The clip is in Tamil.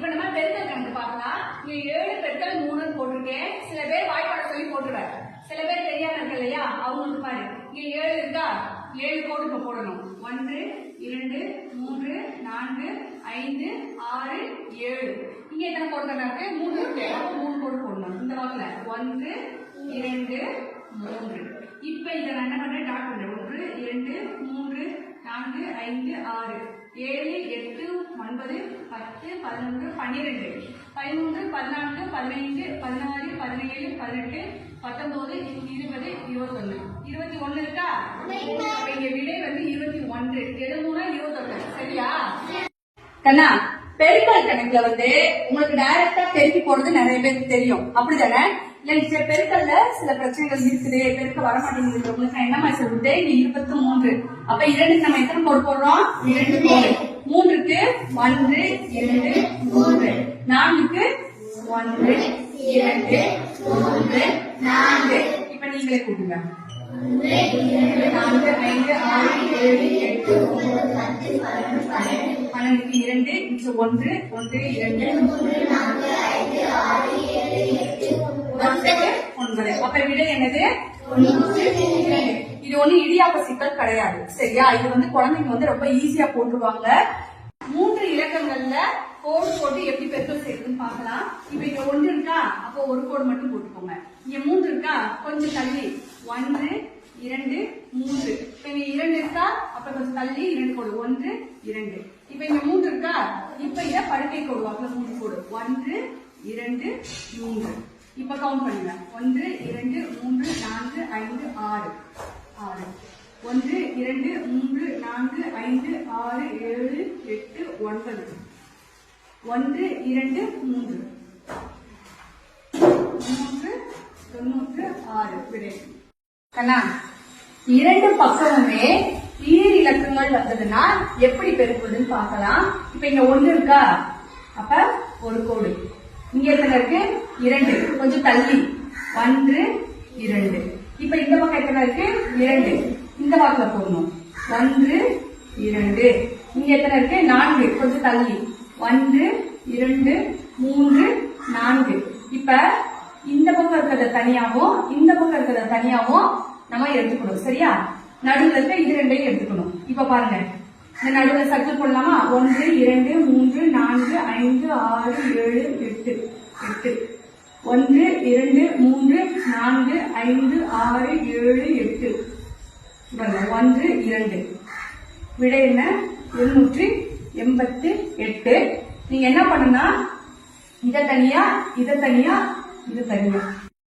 இப்ப நம்ம பெருக்கல் கணக்கு பார்க்கலாம். இங்க 7 பெருக்கல் 3 போட்டிருக்கேன். சில பேர் வாய்ப்பாட சொல்லி போட்டுருவாங்க. சில பேர் தெரியாம இருக்கு இல்லையா, அவங்களுக்கு பாரு. இங்க 7 இருக்கா, 7 கோடு இப்ப போடணும். 1 2 3 4 5 6 7. இங்க எத்தனை கோடு இருக்கு? 3 இருக்கு. அப்ப 3 கோடு போடணும். இந்த வாக்குல 1 2 3. இப்ப இதை நான் என்ன பண்றேன், டாட் பண்றேன். 1 2 3 4 5 6 7 8 9 10 11 12 13 14 15 16 17 18 19 20 21 21 இருக்கா? இங்க விடை வந்து 21. 21 சரியா கண்ணா? பெருக்கல் கணக்குல வந்து உங்களுக்கு டைரக்டா பெருக்கி போடுறது நிறைய பேருக்கு தெரியும், அப்படிதானே? இல்ல பெருக்கல்ல சில பிரச்சனைகள் இருக்குது, பெருக்க வரமாட்டேங்குது. உங்களுக்கு என்ன மாதிரி சொல்லிட்டு இங்க 23. அப்ப 2க்கு நம்ம எத்தனை கோடு போடுறோம்? 2 கோடு. 3க்கு 1 2 3. 4க்கு 1 2 3 4. இப்ப நீங்களே கூட்டுங்க. 4 5 6 7 8 9 10 12 2 மிச்சம் 1 1 2 3 4 5 6 7 8 9. அப்ப விடை என்னது? 92. இது ஒண்ணு இடியாப்ப சிக்கல் கிடையாது, சரியா? இது வந்து குழந்தைங்க வந்து ரொம்ப ஈஸியா போட்டுருவாங்க. 3 இலக்கங்கள்ல கோடு போட்டு எப்படி பெருக்கல் செய்யறதுன்னு பார்க்கலாம். இப்ப இங்க 1 இருக்கா, அப்போ ஒரு கோடு மட்டும் போட்டுக்கோங்க. இங்க 3 இருக்கா, கொஞ்சம் தள்ளி 1 2 3. இப்ப இங்க 2 இருக்கா, அப்ப கொஞ்சம் தள்ளி 2 கோடு 1 2. இப்ப இங்க 3 இருக்கா, இப்ப இத படுக்கை கோடு வாக்குல 3 கோடு 1 2 3. இப்ப கவுண்ட் பண்ணுங்க. 1 2 3 4 5 6 6. 1 2 3 4 5 6 7 8 9. 1 2 3 96 விடை கண்ணா. 2 பக்கமுமே ஈர் இலக்கங்கள் வந்ததுன்னா எப்படி பெருக்குவதுன்னு பார்க்கலாம். இப்ப இங்க 1 இருக்கா, அப்ப ஒரு கோடு. இங்க எத்தனை இருக்கு? 2. கொஞ்சம் தள்ளி 1 2. இப்ப இந்த பக்கம் எத்தனை இருக்கு? 2. இந்த வாக்குல போடணும். 1 2. இங்க எத்தனை இருக்கு? 4. கொஞ்சம் தள்ளி 1 2 3 4. இப்ப இந்த பக்கம் இருக்கிறத தனியாவும் இந்த பக்கம் இருக்கிறத தனியாவும் நம்ம எடுத்துக்கணும், சரியா? நடுவில் இருக்க இது 2ஐயும் எடுத்துக்கணும். இப்ப பாருங்க, இந்த நடுவில் சர்க்கிள் போடலாமா? 1 2 3 4 5 6 7 8 8. 1 2 3 4 5 6 7 8. 1 2. விடை என்ன? 788. நீங்க என்ன பண்ணுனா இத தனியா இத தனியா இது தனியா